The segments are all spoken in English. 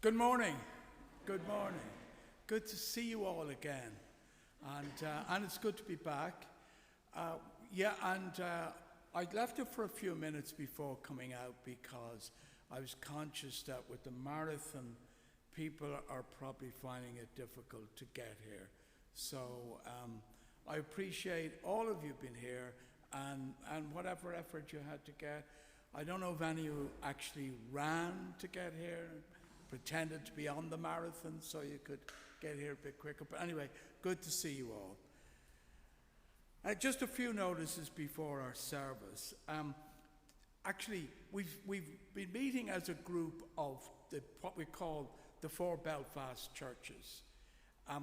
Good morning. Good morning. Good to see you all again. And it's good to be back. I left it for a few minutes before coming out because I was conscious that with the marathon, people are probably finding it difficult to get here. So I appreciate all of you being here and whatever effort you had to get. I don't know if any of you actually ran to get here, pretended to be on the marathon so you could get here a bit quicker. But anyway, good to see you all. Just a few notices before our service. Actually, we've been meeting as a group of what we call the 4 Belfast churches.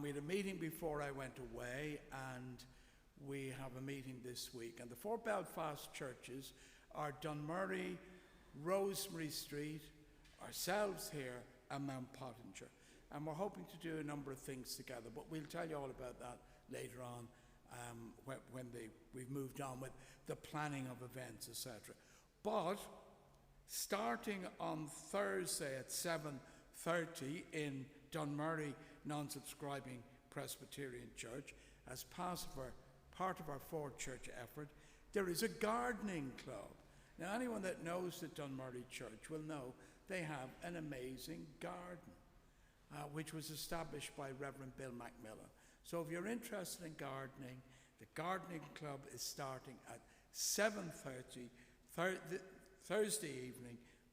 We had a meeting before I went away, and we have a meeting this week. And the 4 Belfast churches are Dunmurry, Rosemary Street, ourselves here, and Mount Pottinger. And we're hoping to do a number of things together, but we'll tell you all about that later on when we've moved on with the planning of events, etc. But starting on Thursday at 7:30 in Dunmurry Non-Subscribing Presbyterian Church, as part of our 4-church effort, there is a gardening club. Now, anyone that knows the Dunmurry Church will know they have an amazing garden, which was established by Reverend Bill McMillan. So if you're interested in gardening, the gardening club is starting at 7:30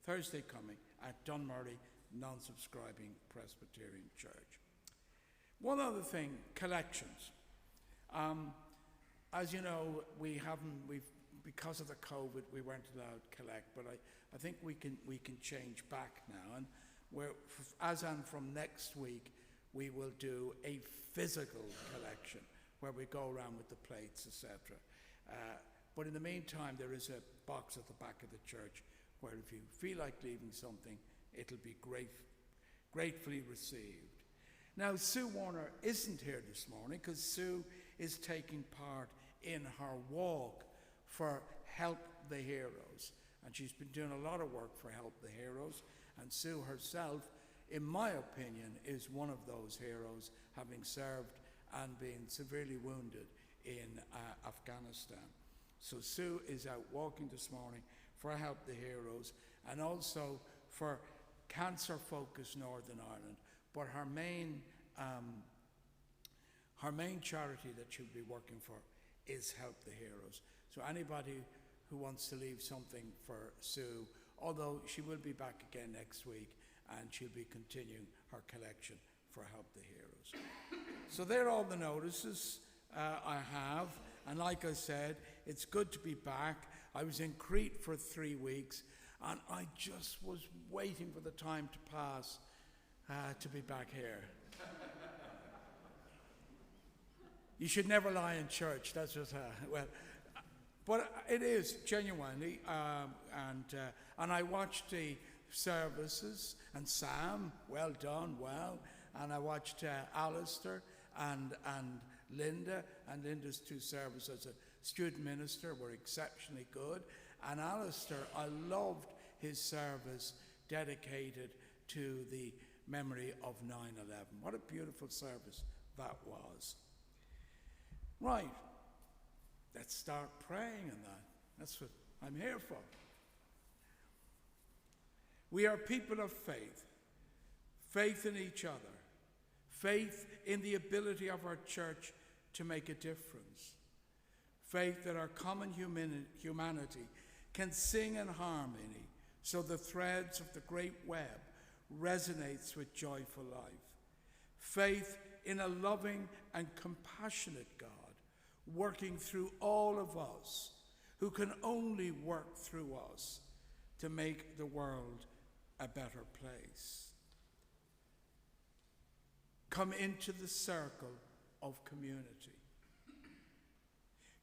Thursday coming at Dunmurry Non-Subscribing Presbyterian Church. One other thing, collections. As you know, because of the COVID, we weren't allowed to collect, but I think we can change back now. And as and from next week, we will do a physical collection where we go around with the plates, etc. But in the meantime, there is a box at the back of the church where if you feel like leaving something, it'll be gratefully received. Now, Sue Warner isn't here this morning because Sue is taking part in her walk for Help the Heroes. And she's been doing a lot of work for Help the Heroes. And Sue herself, in my opinion, is one of those heroes, having served and been severely wounded in Afghanistan. So Sue is out walking this morning for Help the Heroes and also for Cancer Focus Northern Ireland. But her main charity that she'll be working for is Help the Heroes. So anybody who wants to leave something for Sue, although she will be back again next week and she'll be continuing her collection for Help the Heroes. So they're all the notices I have. And like I said, it's good to be back. I was in Crete for 3 weeks and I just was waiting for the time to pass to be back here. You should never lie in church. That's just but it is genuinely. And I watched the services, and Sam, well done, well. And I watched Alistair and Linda, and Linda's 2 services as a student minister were exceptionally good. And Alistair, I loved his service dedicated to the memory of 9/11. What a beautiful service that was. Right, let's start praying on that. That's what I'm here for. We are people of faith, faith in each other, faith in the ability of our church to make a difference, faith that our common humanity can sing in harmony so the threads of the great web resonates with joyful life, faith in a loving and compassionate God working through all of us, who can only work through us to make the world a better place. Come into the circle of community.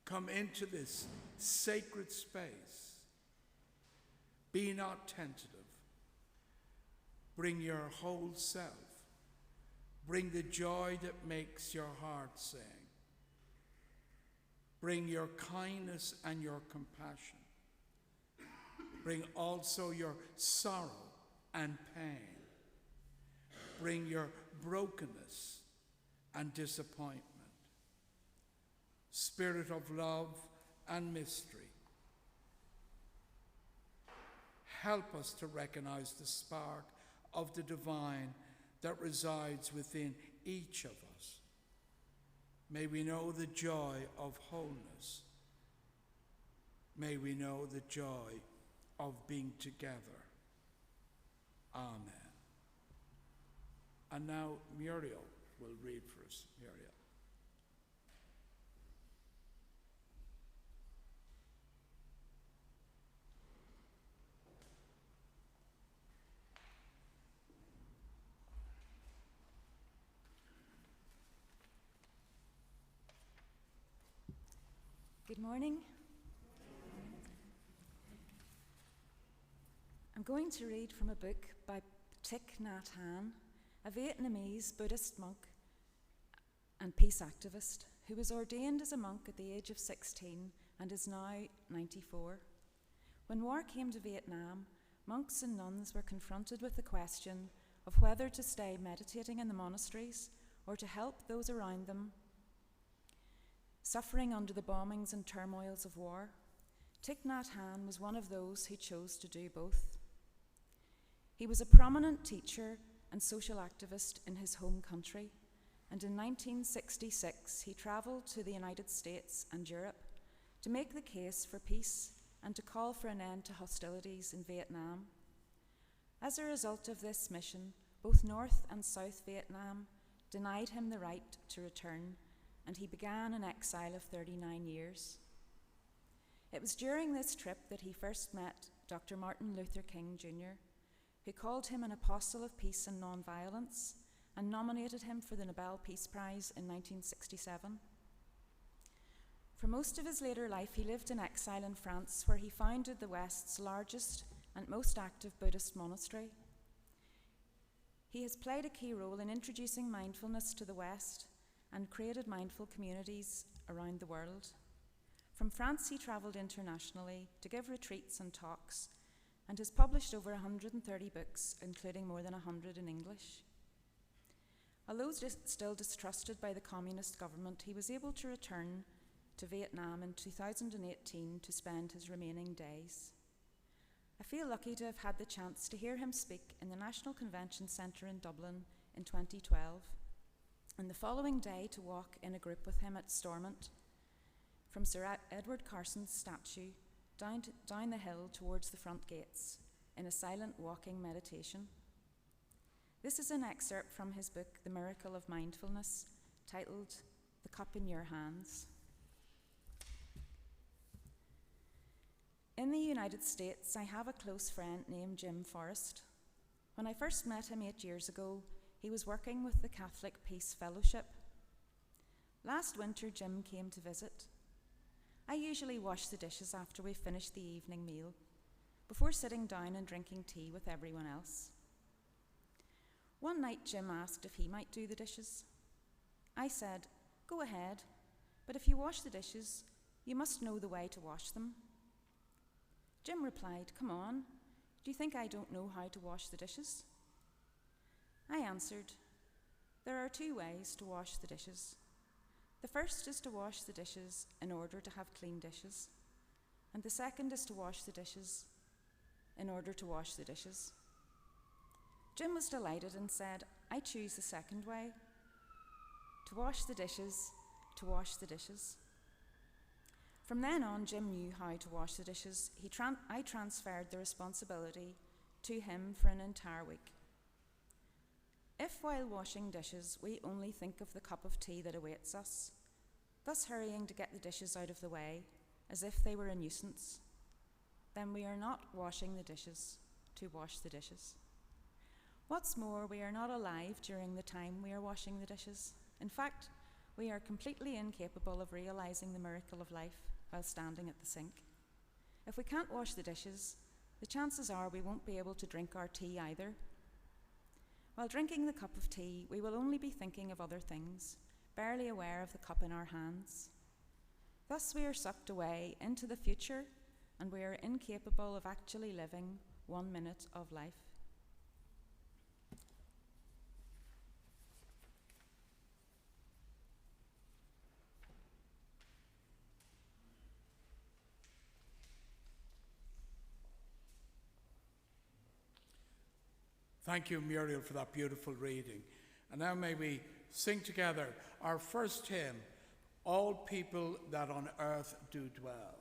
Come into this sacred space. Be not tentative. Bring your whole self. Bring the joy that makes your heart sing. Bring your kindness and your compassion. Bring also your sorrow and pain. bring your brokenness and disappointment. Spirit of love and mystery, help us to recognize the spark of the divine that resides within each of us. May we know the joy of wholeness. May we know the joy of being together. Amen. And now Muriel will read for us. Muriel. Good morning. I'm going to read from a book by Thich Nhat Hanh, a Vietnamese Buddhist monk and peace activist who was ordained as a monk at the age of 16 and is now 94. When war came to Vietnam, monks and nuns were confronted with the question of whether to stay meditating in the monasteries or to help those around them suffering under the bombings and turmoils of war. Thich Nhat Hanh was one of those who chose to do both. He was a prominent teacher and social activist in his home country, and in 1966 he travelled to the United States and Europe to make the case for peace and to call for an end to hostilities in Vietnam. As a result of this mission, both North and South Vietnam denied him the right to return, and he began an exile of 39 years. It was during this trip that he first met Dr. Martin Luther King Jr., who called him an apostle of peace and nonviolence and nominated him for the Nobel Peace Prize in 1967. For most of his later life, he lived in exile in France, where he founded the West's largest and most active Buddhist monastery. He has played a key role in introducing mindfulness to the West and created mindful communities around the world. From France, he travelled internationally to give retreats and talks, and has published over 130 books, including more than 100 in English. Although still distrusted by the communist government, he was able to return to Vietnam in 2018 to spend his remaining days. I feel lucky to have had the chance to hear him speak in the National Convention Centre in Dublin in 2012, and the following day to walk in a group with him at Stormont from Sir Edward Carson's statue down the hill towards the front gates in a silent walking meditation. This is an excerpt from his book, The Miracle of Mindfulness, titled The Cup in Your Hands. In the United States, I have a close friend named Jim Forrest. When I first met him 8 years ago, he was working with the Catholic Peace Fellowship. Last winter, Jim came to visit. I usually wash the dishes after we've finished the evening meal, before sitting down and drinking tea with everyone else. One night, Jim asked if he might do the dishes. I said, "Go ahead, but if you wash the dishes, you must know the way to wash them." Jim replied, "Come on, do you think I don't know how to wash the dishes?" I answered, "There are 2 ways to wash the dishes. The first is to wash the dishes in order to have clean dishes, and the second is to wash the dishes in order to wash the dishes." Jim was delighted and said, "I choose the second way, to wash the dishes, to wash the dishes." From then on, Jim knew how to wash the dishes. I transferred the responsibility to him for an entire week. If while washing dishes, we only think of the cup of tea that awaits us, thus hurrying to get the dishes out of the way as if they were a nuisance, then we are not washing the dishes to wash the dishes. What's more, we are not alive during the time we are washing the dishes. In fact, we are completely incapable of realizing the miracle of life while standing at the sink. If we can't wash the dishes, the chances are we won't be able to drink our tea either. While drinking the cup of tea, we will only be thinking of other things, barely aware of the cup in our hands. Thus we are sucked away into the future, and we are incapable of actually living 1 minute of life. Thank you, Muriel, for that beautiful reading. And now may we sing together our first hymn, All People That on Earth Do Dwell.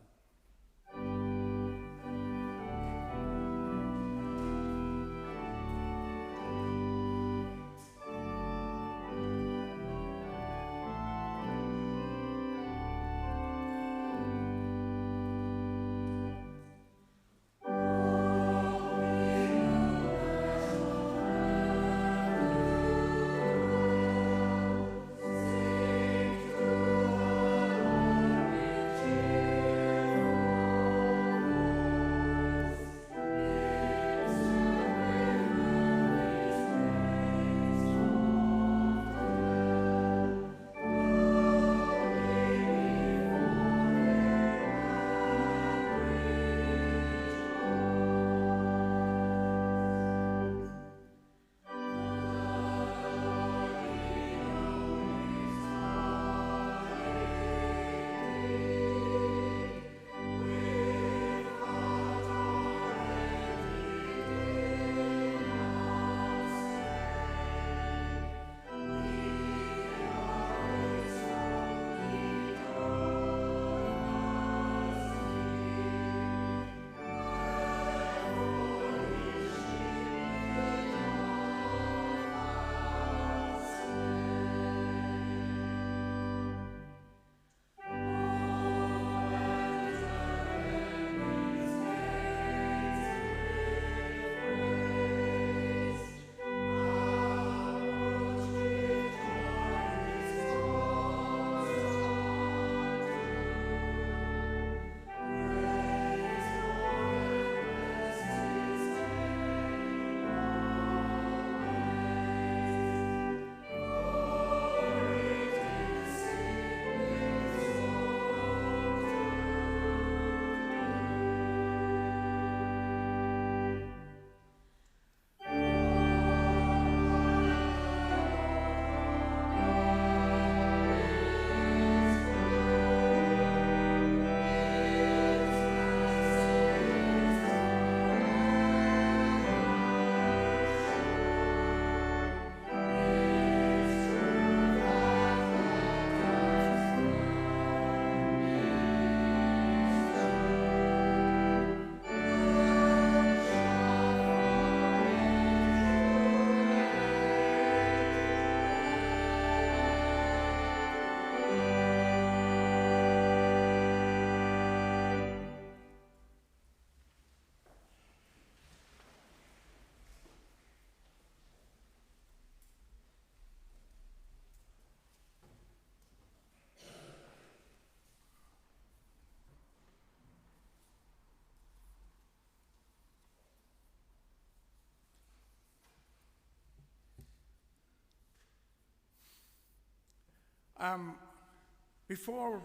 Before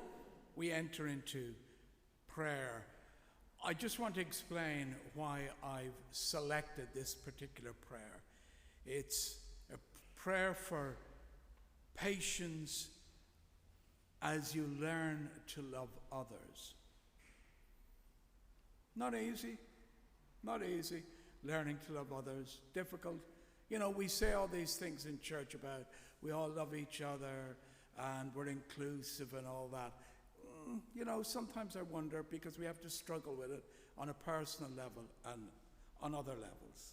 we enter into prayer, I just want to explain why I've selected this particular prayer. It's a prayer for patience as you learn to love others. Not easy, learning to love others, difficult. You know, we say all these things in church about we all love each other and we're inclusive and all that. You know, sometimes I wonder, because we have to struggle with it on a personal level and on other levels.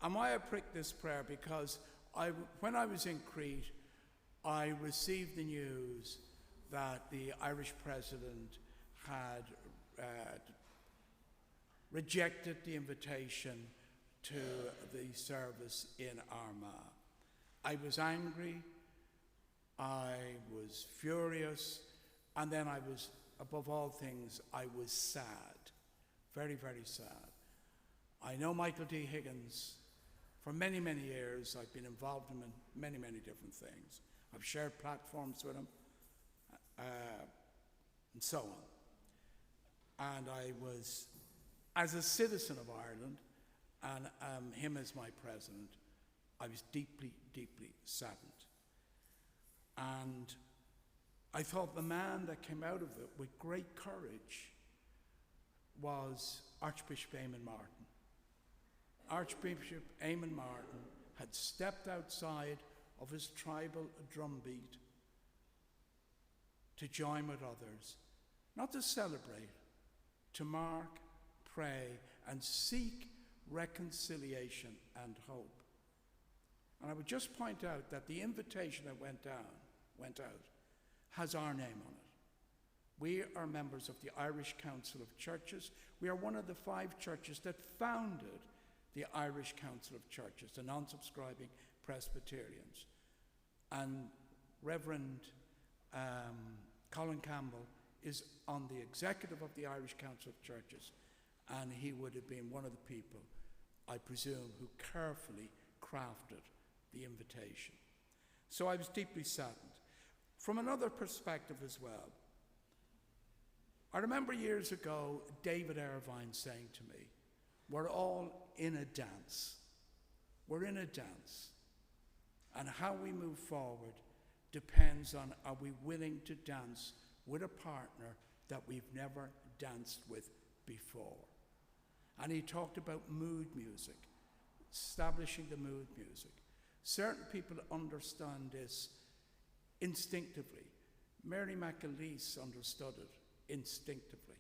And why I pricked this prayer, because when I was in Crete, I received the news that the Irish president had rejected the invitation to the service in Armagh. I was angry, I was furious, and then I was, above all things, I was sad, very, very sad. I know Michael D. Higgins. For many, many years, I've been involved in many, many different things. I've shared platforms with him, and so on. And I was, as a citizen of Ireland, and him as my president, I was deeply, deeply saddened. And I thought the man that came out of it with great courage was Archbishop Eamon Martin. Archbishop Eamon Martin had stepped outside of his tribal drumbeat to join with others, not to celebrate, to mark, pray, and seek reconciliation and hope. And I would just point out that the invitation that went out, has our name on it. We are members of the Irish Council of Churches. We are one of the 5 churches that founded the Irish Council of Churches, the non-subscribing Presbyterians. And Reverend Colin Campbell is on the executive of the Irish Council of Churches, and he would have been one of the people, I presume, who carefully crafted the invitation. So I was deeply saddened. From another perspective as well, I remember years ago David Irvine saying to me, we're all in a dance. We're in a dance. And how we move forward depends on, are we willing to dance with a partner that we've never danced with before? And he talked about mood music, establishing the mood music. Certain people understand this instinctively. Mary McAleese understood it instinctively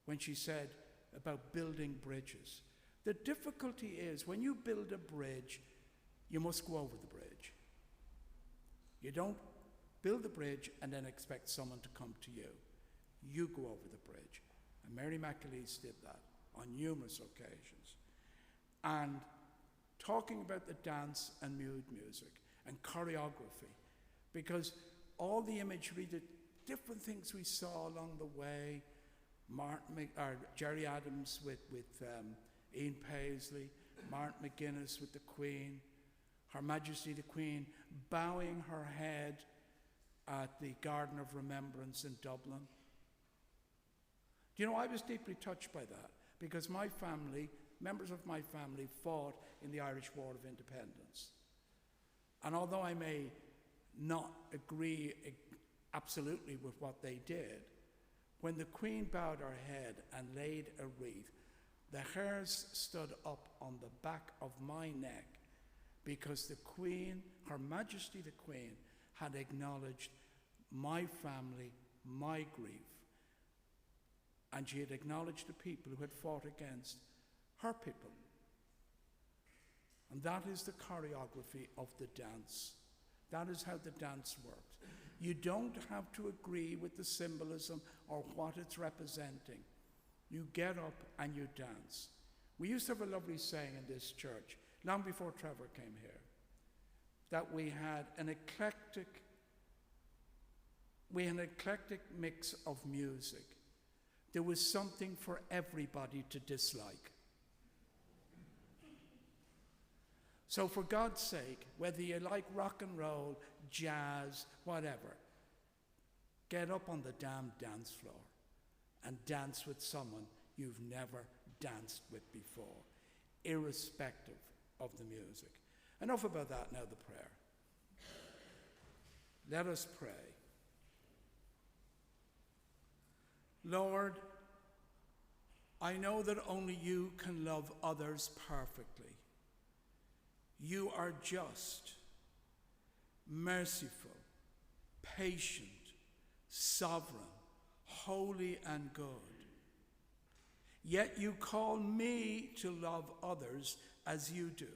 when she said about building bridges. The difficulty is when you build a bridge, you must go over the bridge. You don't build the bridge and then expect someone to come to you. You go over the bridge. And Mary McAleese did that on numerous occasions. And talking about the dance and mood music and choreography, because all the imagery, the different things we saw along the way, Jerry Adams with Ian Paisley, Martin McGuinness with the Queen, Her Majesty the Queen bowing her head at the Garden of Remembrance in Dublin. Do you know, I was deeply touched by that because my family, members of my family, fought in the Irish War of Independence. And although I may not agree absolutely with what they did, when the Queen bowed her head and laid a wreath, the hairs stood up on the back of my neck because the Queen, Her Majesty the Queen, had acknowledged my family, my grief, and she had acknowledged the people who had fought against her people. And that is the choreography of the dance. That is how the dance works. You don't have to agree with the symbolism or what it's representing. You get up and you dance. We used to have a lovely saying in this church, long before Trevor came here, that we had an eclectic mix of music. There was something for everybody to dislike. So for God's sake, whether you like rock and roll, jazz, whatever, get up on the damn dance floor and dance with someone you've never danced with before, irrespective of the music. Enough about that, now the prayer. Let us pray. Lord, I know that only you can love others perfectly. You are just, merciful, patient, sovereign, holy and good. Yet you call me to love others as you do.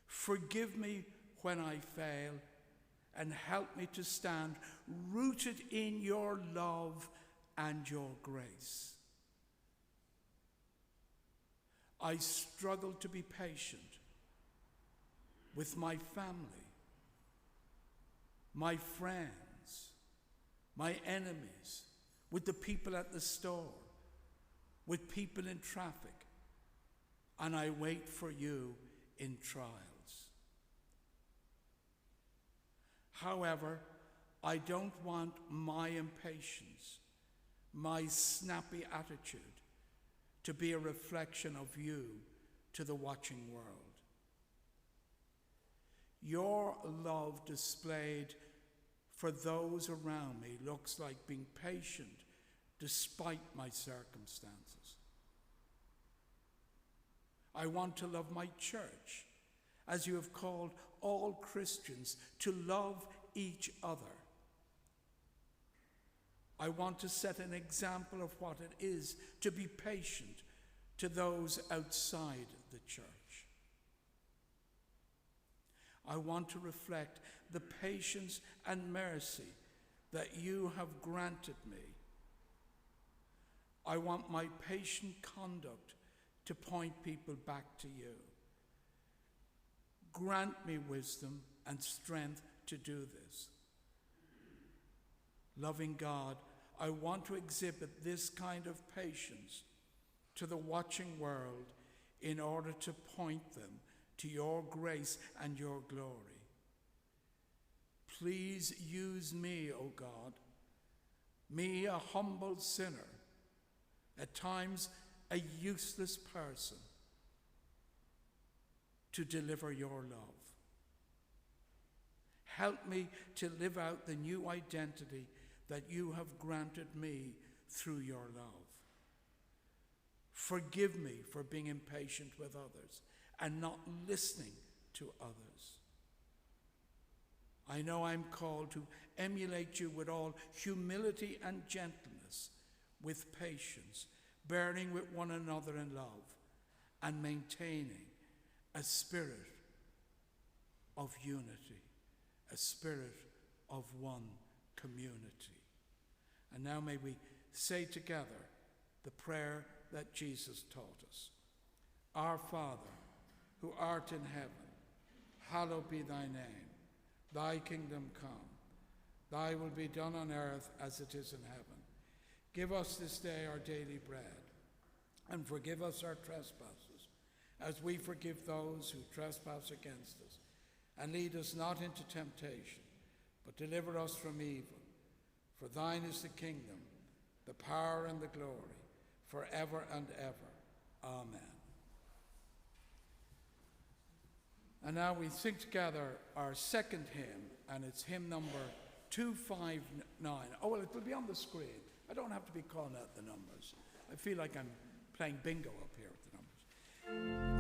Forgive me when I fail and help me to stand rooted in your love and your grace. I struggle to be patient with my family, my friends, my enemies, with the people at the store, with people in traffic, and I wait for you in trials. However, I don't want my impatience, my snappy attitude, to be a reflection of you to the watching world. Your love displayed for those around me looks like being patient despite my circumstances. I want to love my church, as you have called all Christians to love each other. I want to set an example of what it is to be patient to those outside the church. I want to reflect the patience and mercy that you have granted me. I want my patient conduct to point people back to you. Grant me wisdom and strength to do this. Loving God, I want to exhibit this kind of patience to the watching world in order to point them to your grace and your glory. Please use me, O God, me, a humble sinner, at times a useless person, to deliver your love. Help me to live out the new identity that you have granted me through your love. Forgive me for being impatient with others and not listening to others. I know I'm called to emulate you with all humility and gentleness, with patience, bearing with one another in love, and maintaining a spirit of unity, a spirit of one community. And now may we say together the prayer that Jesus taught us. Our Father, who art in heaven, hallowed be thy name. Thy kingdom come. Thy will be done on earth as it is in heaven. Give us this day our daily bread, and forgive us our trespasses, as we forgive those who trespass against us. And lead us not into temptation, but deliver us from evil. For thine is the kingdom, the power, and the glory, forever and ever. Amen. And now we sing together our second hymn, and it's hymn number 259. Oh, well, it will be on the screen. I don't have to be calling out the numbers. I feel like I'm playing bingo up here with the numbers.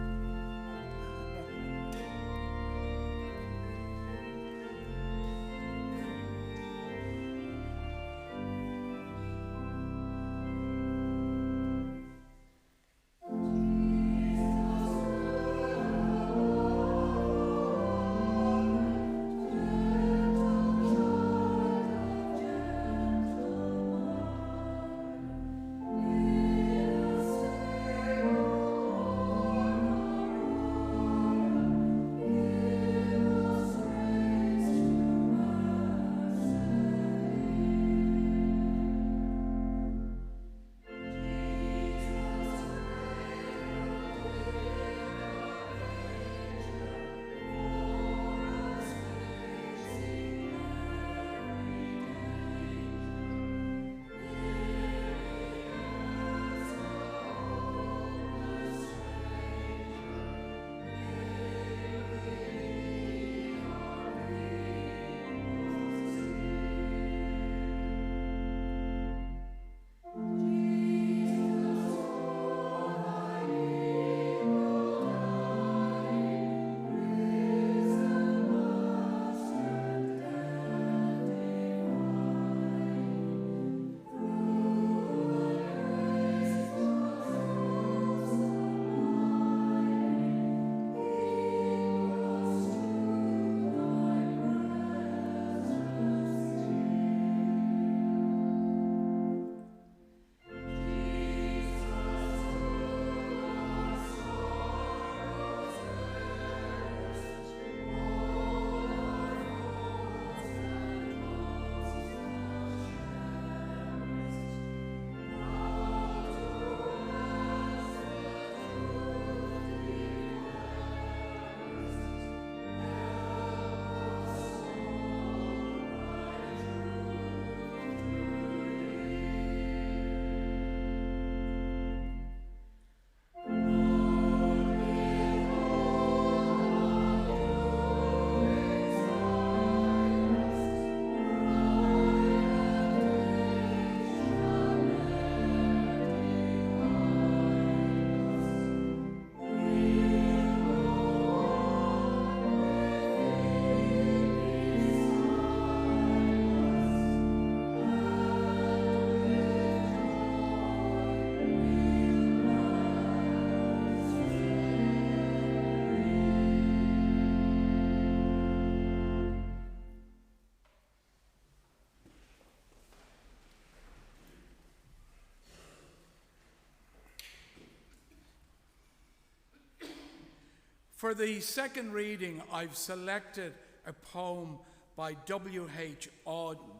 For the second reading, I've selected a poem by W.H. Auden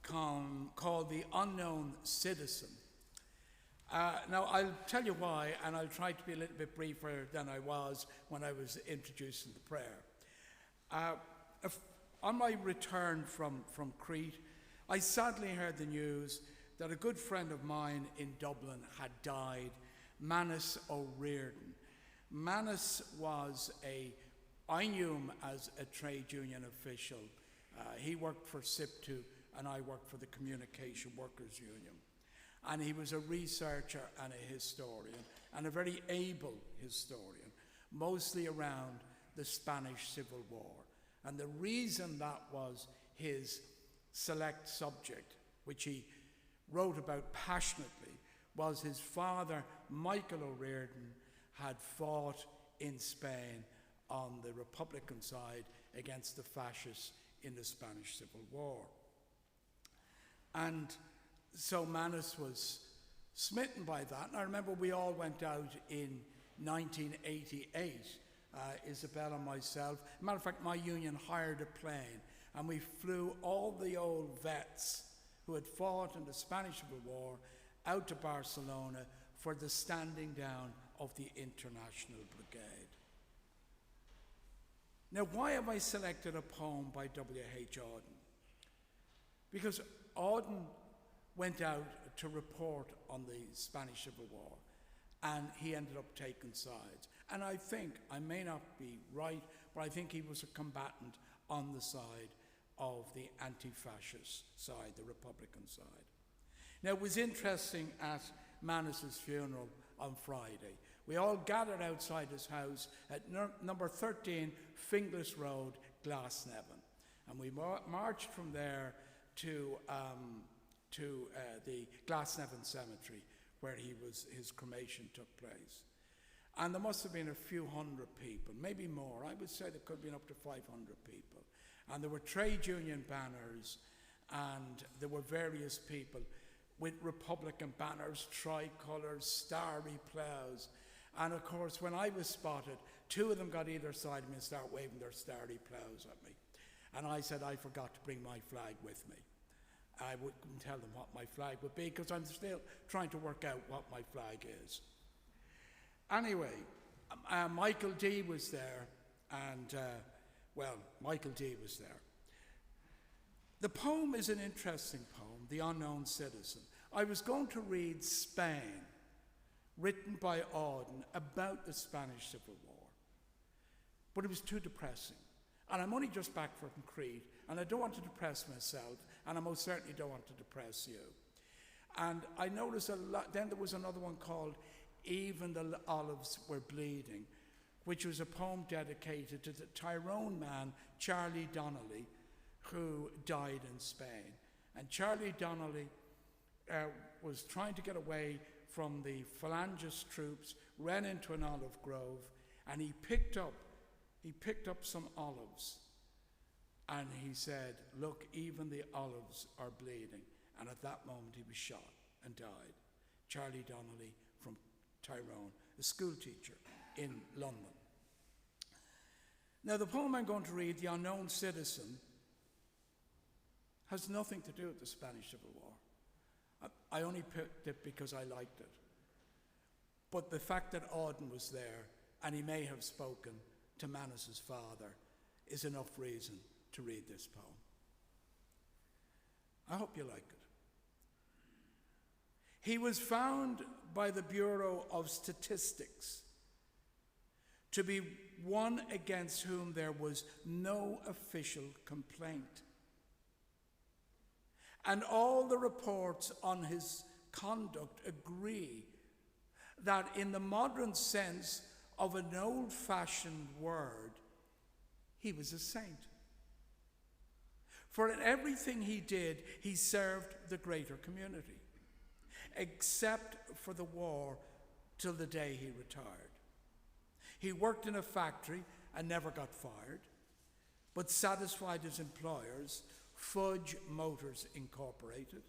called The Unknown Citizen. Now, I'll tell you why, and I'll try to be a little bit briefer than I was when I was introducing the prayer. On my return from Crete, I sadly heard the news that a good friend of mine in Dublin had died, Manus O'Riordan. Manus I knew him as a trade union official. He worked for SIPTU and I worked for the Communication Workers Union. And he was a researcher and a historian, and a very able historian, mostly around the Spanish Civil War. And the reason that was his select subject, which he wrote about passionately, was his father, Michael O'Riordan, had fought in Spain on the Republican side against the fascists in the Spanish Civil War. And so Manus was smitten by that. And I remember we all went out in 1988, Isabel and myself. As a matter of fact, my union hired a plane and we flew all the old vets who had fought in the Spanish Civil War out to Barcelona for the standing down of the International Brigade. Now, why have I selected a poem by W.H. Auden? Because Auden went out to report on the Spanish Civil War, and he ended up taking sides. And I think, I may not be right, but I think he was a combatant on the side of the anti-fascist side, the Republican side. Now, it was interesting at Manus's funeral on Friday. We all gathered outside his house at number 13 Finglas Road, Glasnevin. And we marched from there to the Glasnevin Cemetery, where his cremation took place. And there must have been a few hundred people, maybe more. I would say there could have been up to 500 people. And there were trade union banners, and there were various people with Republican banners, tricolours, starry ploughs. And of course, when I was spotted, two of them got either side of me and started waving their starry ploughs at me. And I said I forgot to bring my flag with me. I wouldn't tell them what my flag would be because I'm still trying to work out what my flag is. Anyway, Michael D was there, and Michael D was there. The poem is an interesting poem, The Unknown Citizen. I was going to read Spain, written by Auden about the Spanish Civil War, but it was too depressing. And I'm only just back from Crete, and I don't want to depress myself, and I most certainly don't want to depress you. And I noticed a lot. Then there was another one called Even the Olives Were Bleeding, which was a poem dedicated to the Tyrone man, Charlie Donnelly, who died in Spain. And Charlie Donnelly was trying to get away from the Phalangist troops, ran into an olive grove, and he picked up some olives. And he said, "Look, even the olives are bleeding." And at that moment he was shot and died. Charlie Donnelly from Tyrone, a school teacher in London. Now, the poem I'm going to read, The Unknown Citizen, has nothing to do with the Spanish Civil War. I only picked it because I liked it. But the fact that Auden was there, and he may have spoken to Manus's father, is enough reason to read this poem. I hope you like it. He was found by the Bureau of Statistics to be one against whom there was no official complaint. And all the reports on his conduct agree that in the modern sense of an old-fashioned word, he was a saint. For in everything he did, he served the greater community, except for the war till the day he retired. He worked in a factory and never got fired, but satisfied his employers, Fudge Motors Incorporated.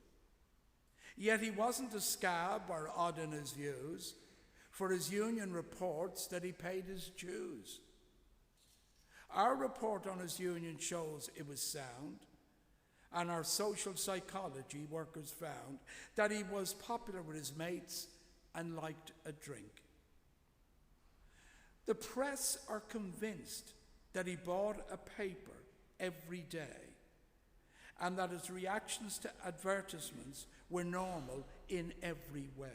Yet he wasn't a scab or odd in his views, for his union reports that he paid his dues. Our report on his union shows it was sound, and our social psychology workers found that he was popular with his mates and liked a drink. The press are convinced that he bought a paper every day and that his reactions to advertisements were normal in every way.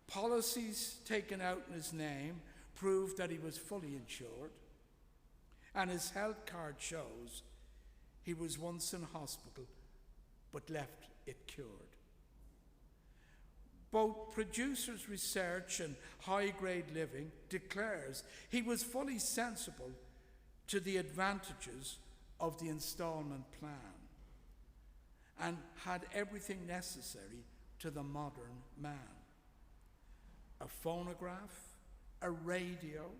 Policies taken out in his name proved that he was fully insured, and his health card shows he was once in hospital but left it cured. Both Producers Research and High Grade Living declares he was fully sensible to the advantages of the instalment plan and had everything necessary to the modern man. A phonograph, a radio,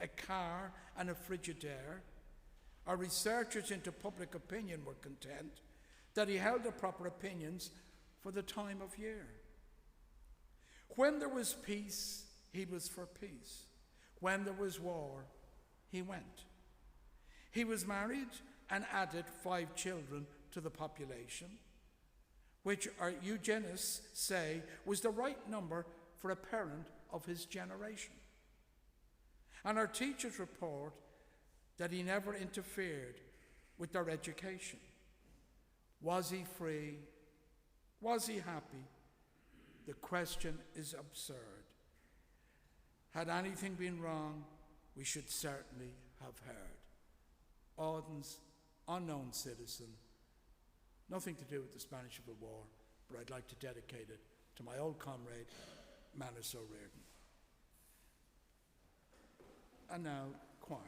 a car, and a Frigidaire. Our researchers into public opinion were content that he held the proper opinions for the time of year. When there was peace, he was for peace. When there was war, he went. He was married and added 5 children to the population, which our eugenists say was the right number for a parent of his generation. And our teachers report that he never interfered with their education. Was he free? Was he happy? The question is absurd. Had anything been wrong, we should certainly have heard. Auden's unknown citizen, nothing to do with the Spanish Civil War, but I'd like to dedicate it to my old comrade, Manus O'Riordan. And now, choir.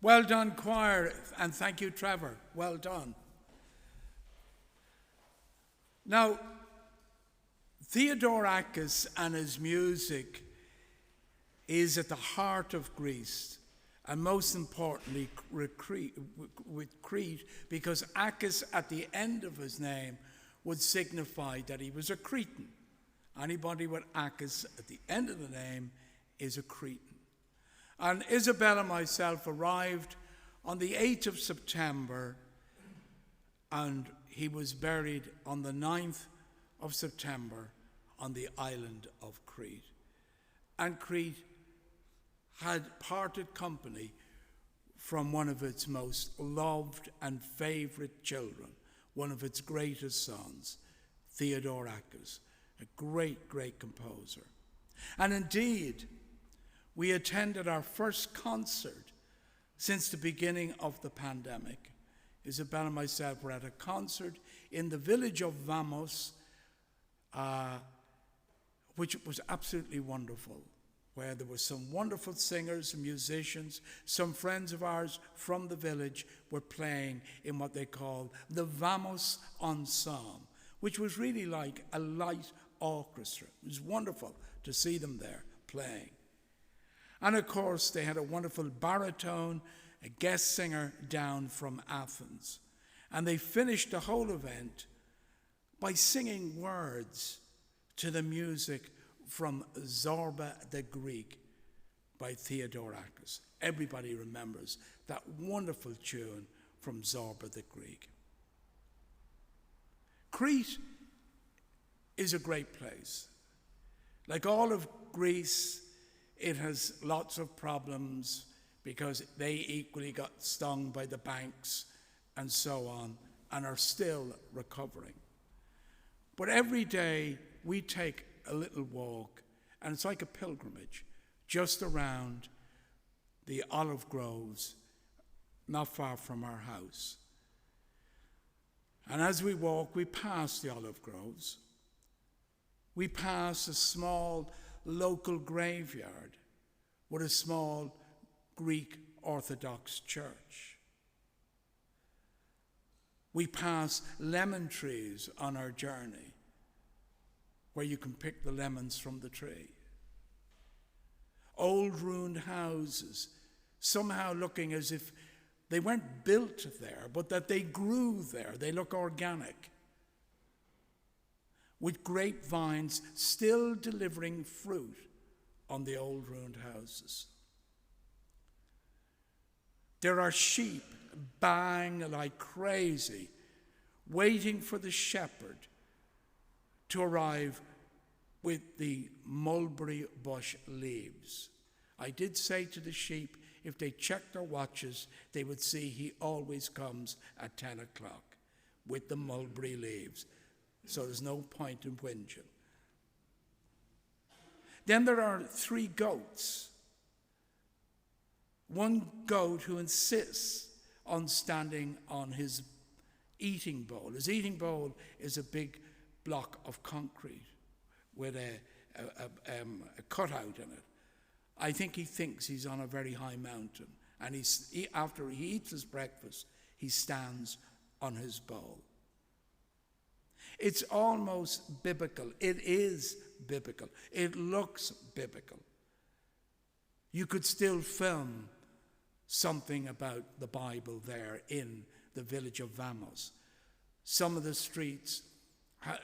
Well done, choir, and thank you, Trevor. Well done. Now, Theodorakis and his music is at the heart of Greece, and most importantly with Crete, because Akis at the end of his name would signify that he was a Cretan. Anybody with Akis at the end of the name is a Cretan. And Isabel and myself arrived on the 8th of September, and he was buried on the 9th of September on the island of Crete. And Crete had parted company from one of its most loved and favorite children, one of its greatest sons, Theodorakis, a great, great composer. And indeed, we attended our first concert since the beginning of the pandemic. Isabel and myself were at a concert in the village of Vamos, which was absolutely wonderful, where there were some wonderful singers and musicians. Some friends of ours from the village were playing in what they called the Vamos Ensemble, which was really like a light orchestra. It was wonderful to see them there playing. And of course, they had a wonderful baritone, a guest singer down from Athens. And they finished the whole event by singing words to the music from Zorba the Greek by Theodorakis. Everybody remembers that wonderful tune from Zorba the Greek. Crete is a great place. Like all of Greece, it has lots of problems because they equally got stung by the banks and so on and are still recovering. But every day we take a little walk, and it's like a pilgrimage just around the olive groves not far from our house. And as we walk, we pass the olive groves. We pass a small local graveyard with a small Greek Orthodox church. We pass lemon trees on our journey, where you can pick the lemons from the tree. Old ruined houses, somehow looking as if they weren't built there, but that they grew there. They look organic. With grapevines still delivering fruit on the old ruined houses. There are sheep bang like crazy, waiting for the shepherd to arrive with the mulberry bush leaves. I did say to the sheep, if they checked their watches, they would see he always comes at 10 o'clock with the mulberry leaves. So there's no point in whinging. Then there are 3 goats. One goat who insists on standing on his eating bowl. His eating bowl is a big block of concrete with a cutout in it. I think he thinks he's on a very high mountain. And after he eats his breakfast, he stands on his bowl. It's almost biblical. It is biblical. It looks biblical. You could still film something about the Bible there in the village of Vamos. Some of the streets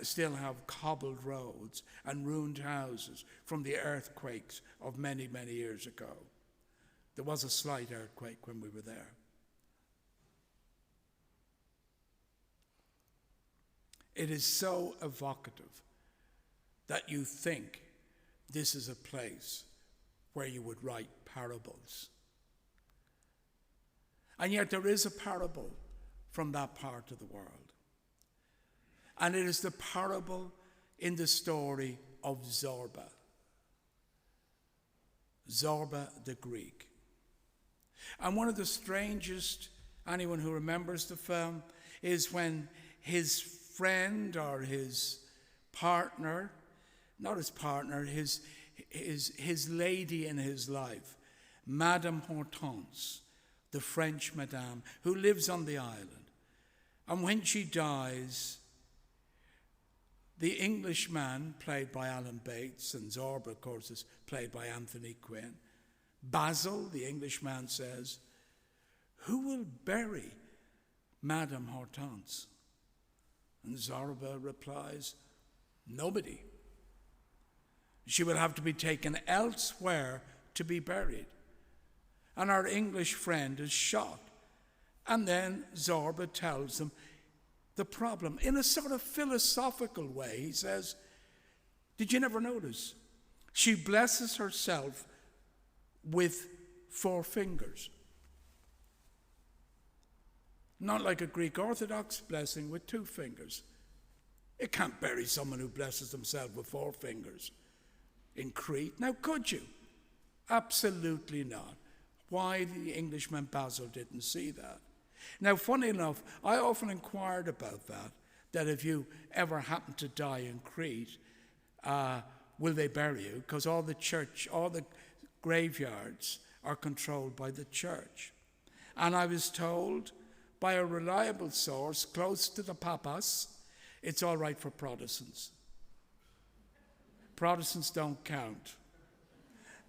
still have cobbled roads and ruined houses from the earthquakes of many, many years ago. There was a slight earthquake when we were there. It is so evocative that you think this is a place where you would write parables. And yet there is a parable from that part of the world. And it is the parable in the story of Zorba. Zorba the Greek. And one of the strangest, anyone who remembers the film, is when his friend or his partner, not his partner, his lady in his life, Madame Hortense, the French Madame, who lives on the island. And when she dies, The Englishman, played by Alan Bates, and Zorba, of course, is played by Anthony Quinn. Basil, the Englishman, says, "Who will bury Madame Hortense?" And Zorba replies, "Nobody. She will have to be taken elsewhere to be buried." And our English friend is shocked. And then Zorba tells them the problem in a sort of philosophical way. He says, "Did you never notice? She blesses herself with 4 fingers. Not like a Greek Orthodox blessing with 2 fingers. You can't bury someone who blesses themselves with 4 fingers in Crete. Now, could you? Absolutely not. Why the Englishman Basil didn't see that. Now, funny enough, I often inquired about that if you ever happen to die in Crete, will they bury you? Because all the graveyards are controlled by the church. And I was told by a reliable source close to the Papas, it's all right for Protestants. Protestants don't count.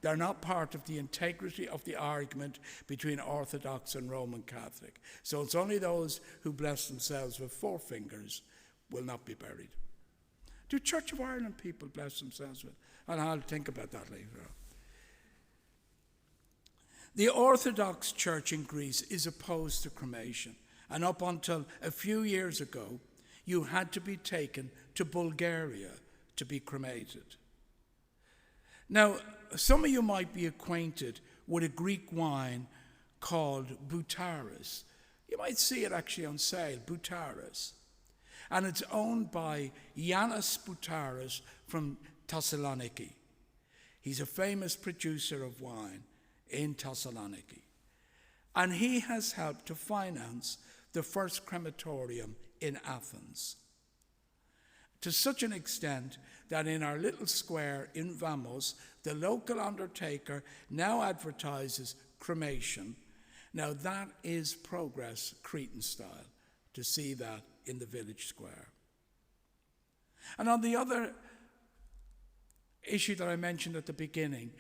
They're not part of the integrity of the argument between Orthodox and Roman Catholic. So it's only those who bless themselves with 4 fingers will not be buried. Do Church of Ireland people bless themselves with? And I'll think about that later on. The Orthodox Church in Greece is opposed to cremation. And up until a few years ago, you had to be taken to Bulgaria to be cremated. Now, some of you might be acquainted with a Greek wine called Boutaris. You might see it actually on sale, Boutaris. And it's owned by Yanis Boutaris from Thessaloniki. He's a famous producer of wine in Thessaloniki. And he has helped to finance the first crematorium in Athens. To such an extent that in our little square in Vamos, the local undertaker now advertises cremation. Now that is progress Cretan style, to see that in the village square. And on the other issue that I mentioned at the beginning,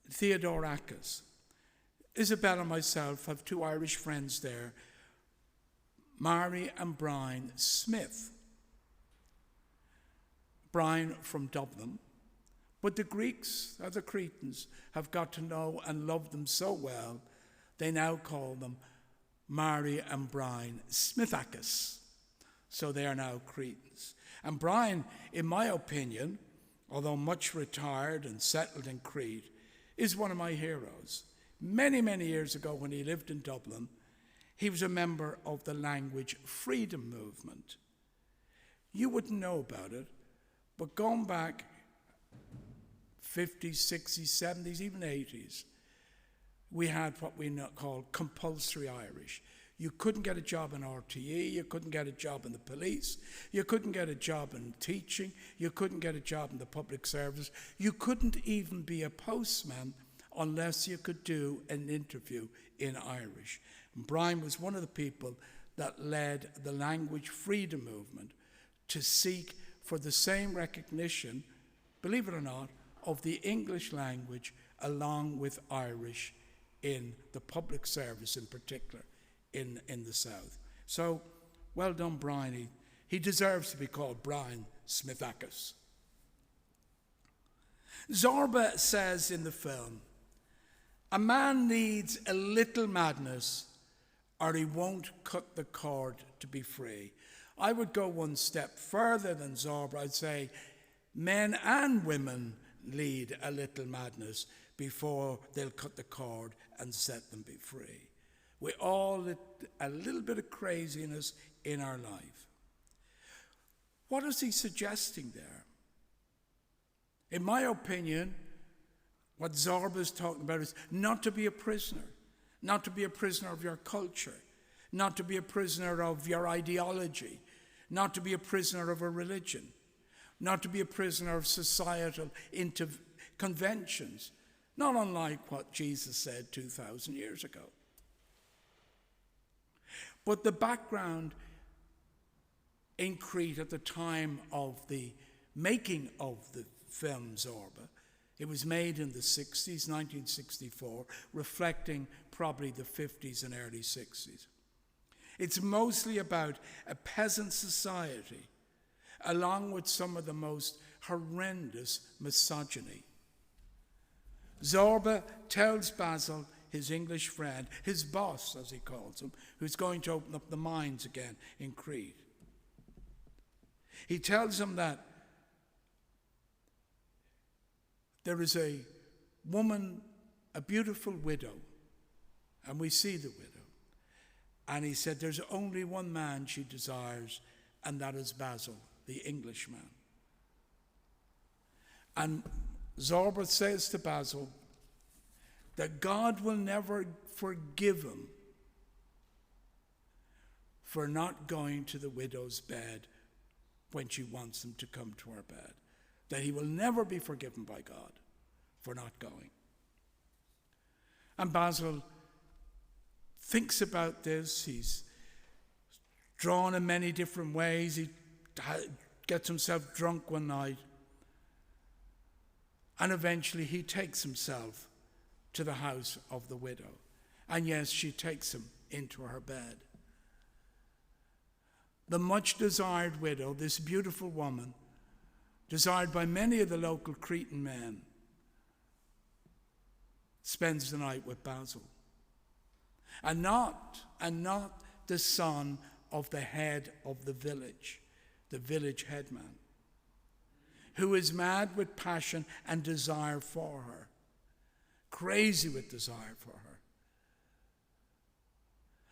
Theodorakis, Isabel and myself have 2 Irish friends there, Mary and Brian Smith. Brian from Dublin. But the Greeks, or the Cretans, have got to know and love them so well, they now call them Mary and Brian Smithakis. So they are now Cretans. And Brian, in my opinion, although much retired and settled in Crete, is one of my heroes. Many, many years ago when he lived in Dublin, he was a member of the language freedom movement. You wouldn't know about it, but going back 50s, 60s, 70s, even 80s, we had what we call compulsory Irish. You couldn't get a job in RTE, you couldn't get a job in the police, you couldn't get a job in teaching, you couldn't get a job in the public service, you couldn't even be a postman unless you could do an interview in Irish. And Brian was one of the people that led the language freedom movement to seek for the same recognition, believe it or not, of the English language along with Irish in the public service in particular in the South. So, well done, Brian. He deserves to be called Brian Smithakis. Zorba says in the film, "A man needs a little madness or he won't cut the cord to be free." I would go one step further than Zorba. I'd say men and women lead a little madness before they'll cut the cord and set them be free. We all need a little bit of craziness in our life. What is he suggesting there? In my opinion, what Zorba is talking about is not to be a prisoner, not to be a prisoner of your culture, not to be a prisoner of your ideology, not to be a prisoner of a religion, not to be a prisoner of societal conventions, not unlike what Jesus said 2,000 years ago. But the background in Crete at the time of the making of the film Zorba. It was made in the 60s, 1964, reflecting probably the 50s and early 60s. It's mostly about a peasant society, along with some of the most horrendous misogyny. Zorba tells Basil, his English friend, his boss, as he calls him, who's going to open up the mines again in Crete. He tells him that there is a woman, a beautiful widow, and we see the widow. And he said there's only one man she desires, and that is Basil, the Englishman. And Zorba says to Basil that God will never forgive him for not going to the widow's bed when she wants him to come to her bed. That he will never be forgiven by God for not going. And Basil thinks about this. He's drawn in many different ways. He gets himself drunk one night. And eventually he takes himself to the house of the widow. And yes, she takes him into her bed. The much desired widow, this beautiful woman, desired by many of the local Cretan men, spends the night with Basil. And not the son of the head of the village headman, who is mad with passion and desire for her, crazy with desire for her.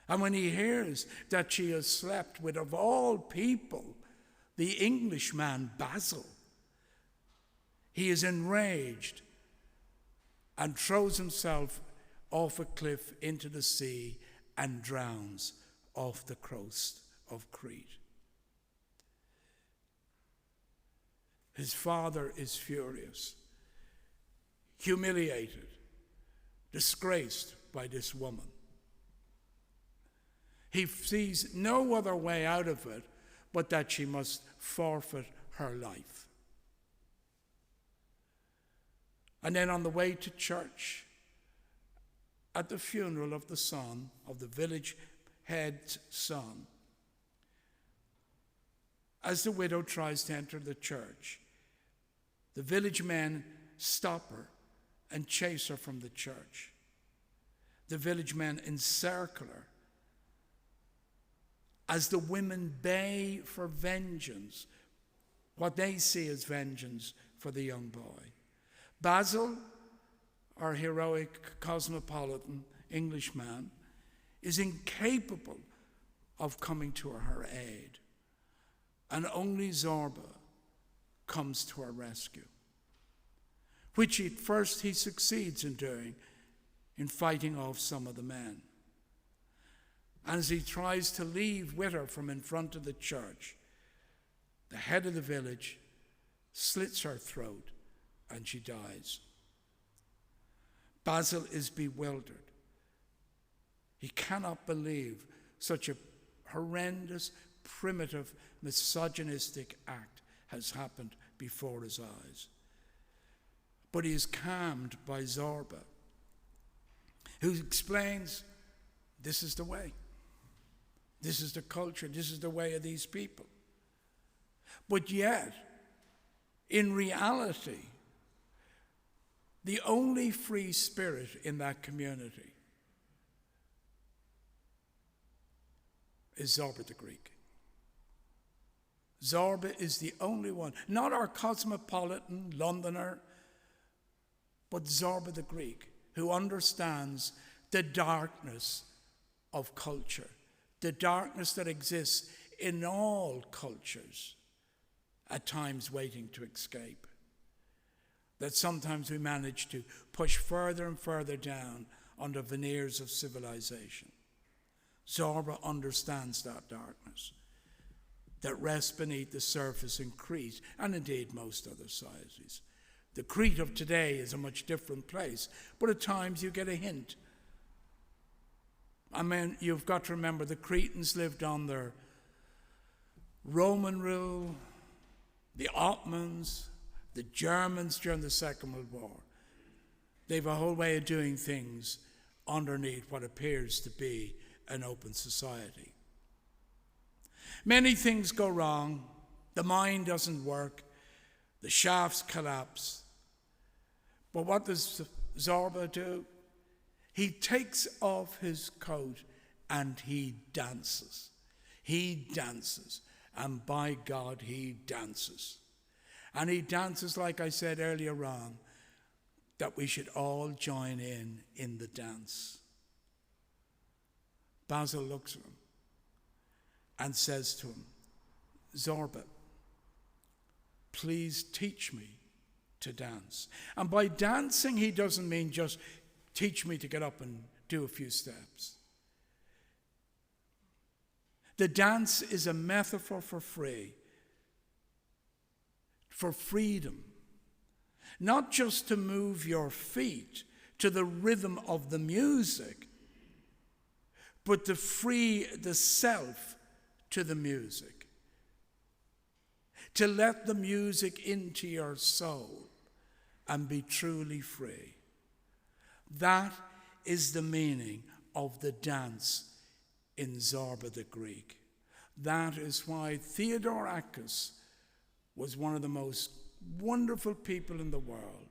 And when he hears that she has slept with, of all people, the Englishman Basil, he is enraged and throws himself off a cliff into the sea and drowns off the coast of Crete. His father is furious, humiliated, disgraced by this woman. He sees no other way out of it but that she must forfeit her life. And then on the way to church, at the funeral of the son, of the village head's son, as the widow tries to enter the church, the village men stop her and chase her from the church. The village men encircle her as the women bay for vengeance, what they see as vengeance for the young boy. Basil, our heroic cosmopolitan Englishman, is incapable of coming to her aid, and only Zorba comes to her rescue, which at first he succeeds in doing, in fighting off some of the men. And as he tries to leave with her from in front of the church, the head of the village slits her throat and she dies. Basil is bewildered. He cannot believe such a horrendous, primitive, misogynistic act has happened before his eyes. But he is calmed by Zorba, who explains, this is the way. This is the culture. This is the way of these people. But yet, in reality, the only free spirit in that community is Zorba the Greek. Zorba is the only one, not our cosmopolitan Londoner, but Zorba the Greek, who understands the darkness of culture, the darkness that exists in all cultures, at times waiting to escape. That sometimes we manage to push further and further down under veneers of civilization. Zorba understands that darkness that rests beneath the surface in Crete, and indeed most other societies. The Crete of today is a much different place, but at times you get a hint. I mean, you've got to remember the Cretans lived on their Roman rule, the Ottomans, the Germans during the Second World War. They've a whole way of doing things underneath what appears to be an open society. Many things go wrong. The mine doesn't work. The shafts collapse. But what does Zorba do? He takes off his coat and he dances. He dances. And by God, he dances. And he dances, like I said earlier on, that we should all join in the dance. Basil looks at him and says to him, Zorba, please teach me to dance. And by dancing, he doesn't mean just teach me to get up and do a few steps. The dance is a metaphor for freedom. Not just to move your feet to the rhythm of the music, but to free the self to the music. To let the music into your soul and be truly free. That is the meaning of the dance in Zorba the Greek. That is why Theodorakis was one of the most wonderful people in the world.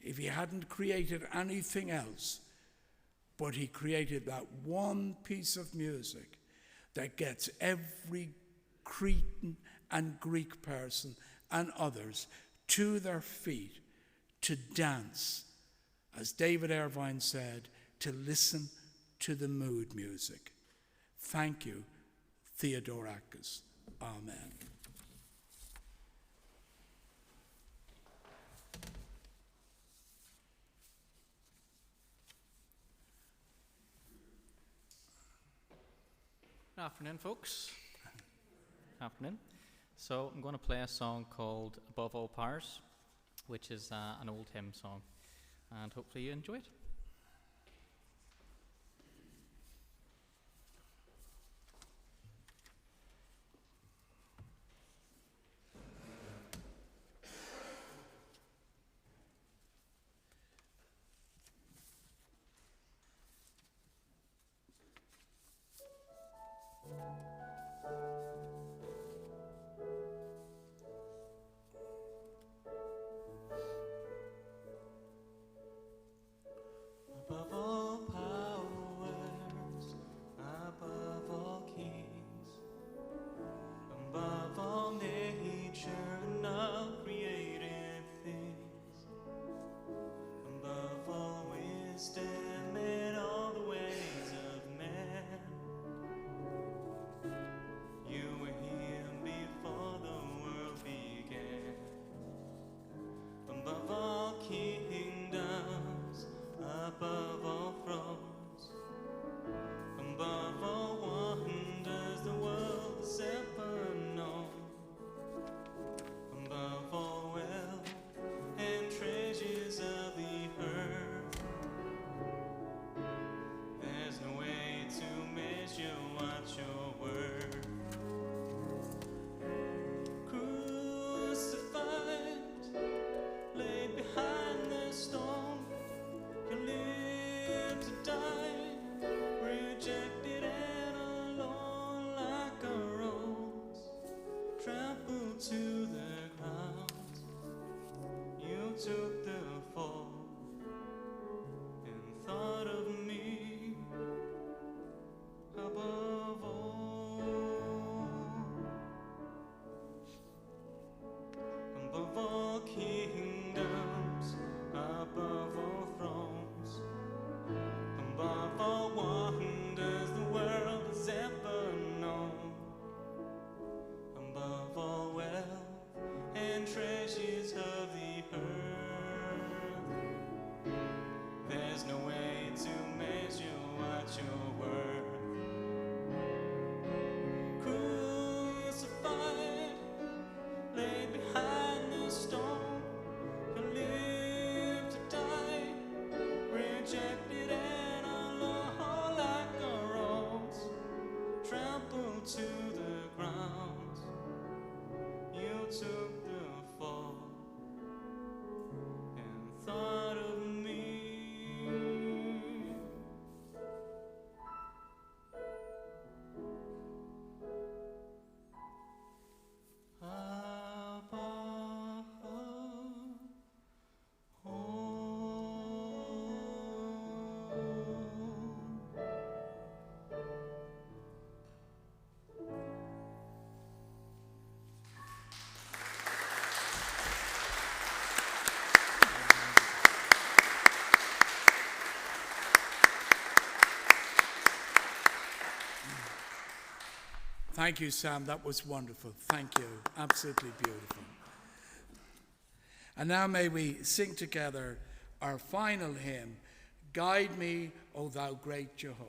If he hadn't created anything else, but he created that one piece of music that gets every Cretan and Greek person and others to their feet to dance, as David Irvine said, to listen to the mood music. Thank you, Theodorakis. Amen. Good afternoon, folks. Afternoon. So I'm going to play a song called Above All Powers, which is an old hymn song, and hopefully you enjoy it. Above all powers, above all kings, above all nature and all created things, above all wisdom and all the ways of man, trampled to the ground. You took the fall and thought of me. Thank you, Sam. That was wonderful. Thank you. Absolutely beautiful. And now may we sing together our final hymn, Guide Me, O Thou Great Jehovah.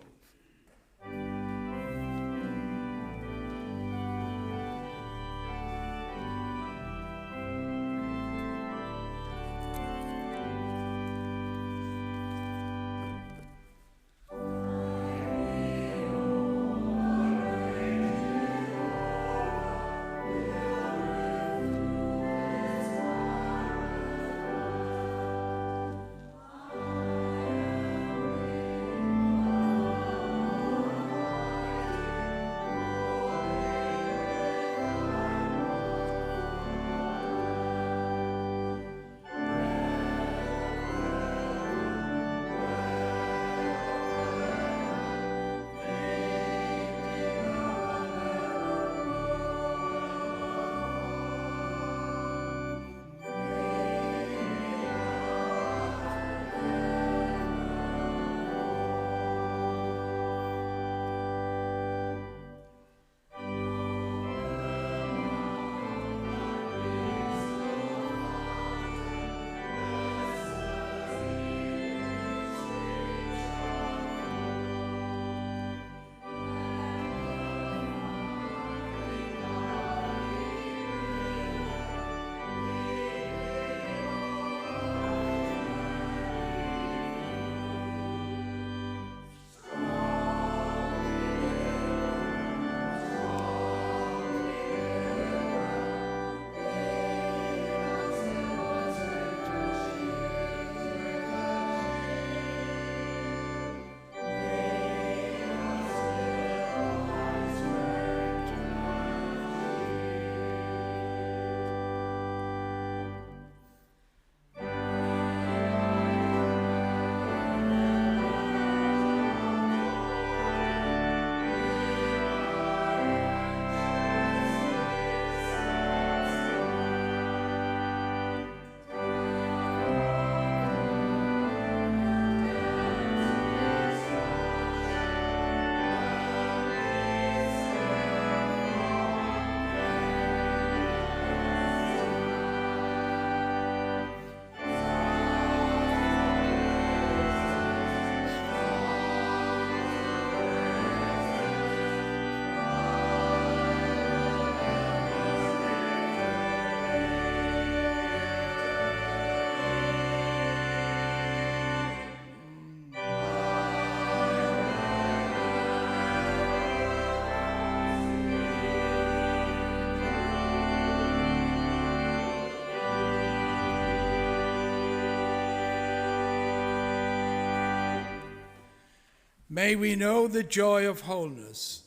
May we know the joy of wholeness.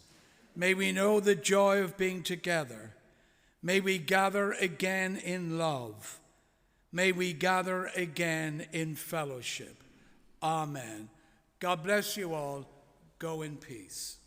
May we know the joy of being together. May we gather again in love. May we gather again in fellowship. Amen. God bless you all. Go in peace.